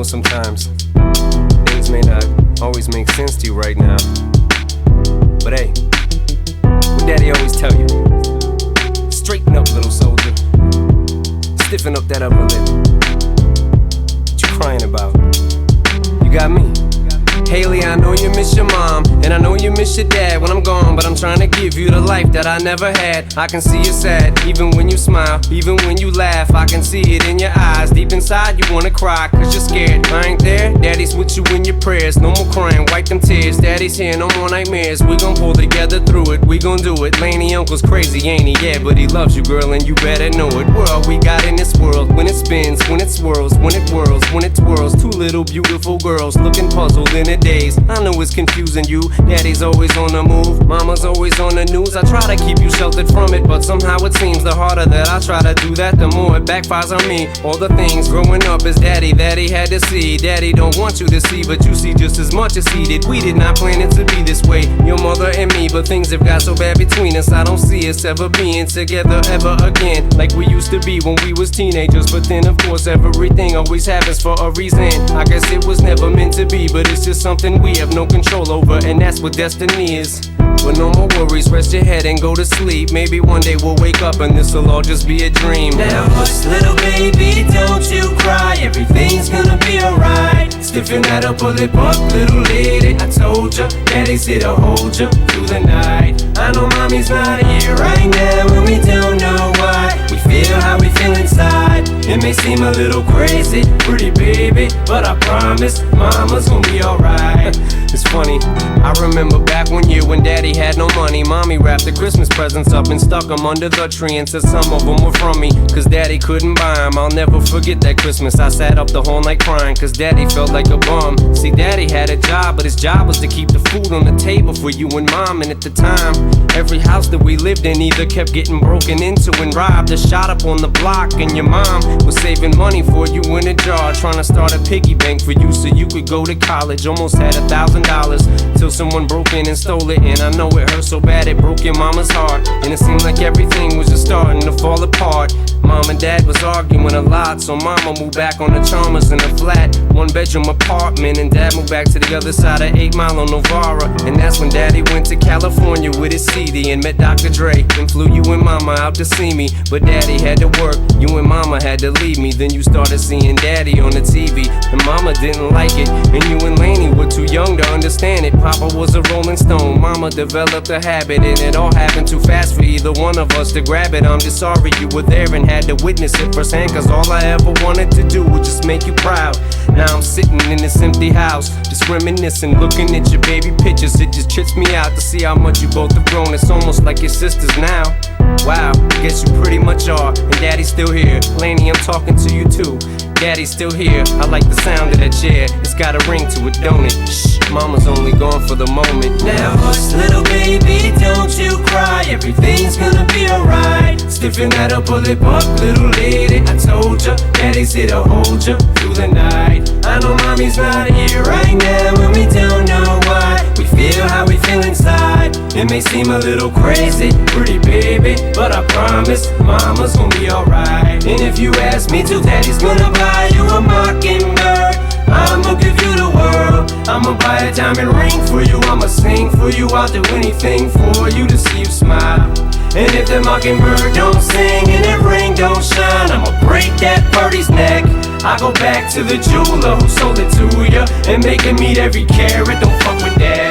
know sometimes things may not always make sense to you right now, but hey, what Daddy always tell you: straighten up, little soldier. Stiffen up that upper lip. What you crying about? You got me. Haley, I know you miss your mom, and I know you miss your dad when I'm gone, but I'm trying to give you the life that I never had. I can see you sad, even when you smile, even when you laugh. I can see it in your eyes, deep inside you wanna cry, cause you're scared. I ain't there, Daddy's with you in your prayers. No more crying, wipe them tears. Daddy's here, no more nightmares. We gon' pull together through it, we gon' do it. Laney uncle's crazy, ain't he? Yeah, but he loves you, girl, and you better know it. We're all we got in this world. When it spins, when it swirls, when it whirls, when it twirls. Two little beautiful girls looking puzzled in a daze. I know it's confusing you. Daddy's always on the move, mama's always on the news. I try to keep you sheltered from it, but somehow it seems the harder that I try to do that, the more it backfires on me. All the things growing up as daddy that he had to see, Daddy don't want you to see, but you see just as much as he did. We did not plan it to be this way, your mother and me, but things have got so bad between us. I don't see us ever being together ever again, like we used to be when we was teenagers. But then of course everything always happens for a reason. I guess it was never meant to be, but it's just something we have no control over, and that's what destiny is. But no more worries, rest your head and go to sleep. Maybe one day we'll wake up and this'll all just be a dream. Now hush, little baby, don't you cry. Everything's gonna be alright. Stiffen that upper lip up, little lady. I told ya, Daddy's here to hold ya through the night. I know mommy's not here right now, and we don't know why. We feel how we feel inside. It may seem a little crazy, pretty baby, but I promise mama's gonna be alright. It's funny, I remember back one year when Daddy had no money. Mommy wrapped the Christmas presents up and stuck them under the tree and said some of them were from me, cause Daddy couldn't buy them. I'll never forget that Christmas. I sat up the whole night crying, cause Daddy felt like a bum. See, Daddy had a job, but his job was to keep the food on the table for you and Mom. And at the time, every house that we lived in either kept getting broken into and robbed or shot up on the block. And your mom was saving money for you in a jar, trying to start a piggy bank for you so you could go to college. Almost had $1,000 till someone broke in and stole it. And I know it hurt so bad it broke your mama's heart, and it seemed like everything was just starting to fall apart. Mom and Dad was arguing a lot, so Mama moved back on the Chalmers in a flat 1-bedroom apartment, and Dad moved back to the other side of 8 Mile on Novara. And that's when Daddy went to California with his CD and met Dr. Dre and flew you and Mama out to see me. But Daddy had to work, you and Mama had to leave me. Then you started seeing Daddy on the TV, and Mama didn't like it, and you and Laney were too young to understand it. Papa was a Rolling Stone, Mama developed a habit, and it all happened too fast for either one of us to grab it. I'm just sorry you were there and had to witness it firsthand, cause all I ever wanted to do was just make you proud. Now I'm sitting in this empty house, just reminiscing, looking at your baby pictures. It just trips me out to see how much you both have grown. It's almost like your sisters now. Wow, guess you pretty much are, and Daddy's still here. Laney, I'm talking to you too. Daddy's still here. I like the sound of that chair. It's got a ring to it, don't it? Shh, Mama's only gone for the moment. Now hush, little baby, don't you cry. Everything's gonna be alright. Stiffen that upper lip up, little lady. I told ya, Daddy's here to hold ya through the night. I know mommy's not here right now, and we don't know why. We feel how we feel inside. It may seem a little crazy, pretty baby, but I promise mama's gonna be alright. And if you ask me to, Daddy's gonna buy you a mockingbird. I'ma give you the world. I'ma buy a diamond ring for you. I'ma sing for you. I'll do anything for you to see you smile. And if that mockingbird don't sing and that ring don't shine, I'ma break that birdie's neck. I go back to the jeweler who sold it to ya and make him eat every carat. Don't fuck with that.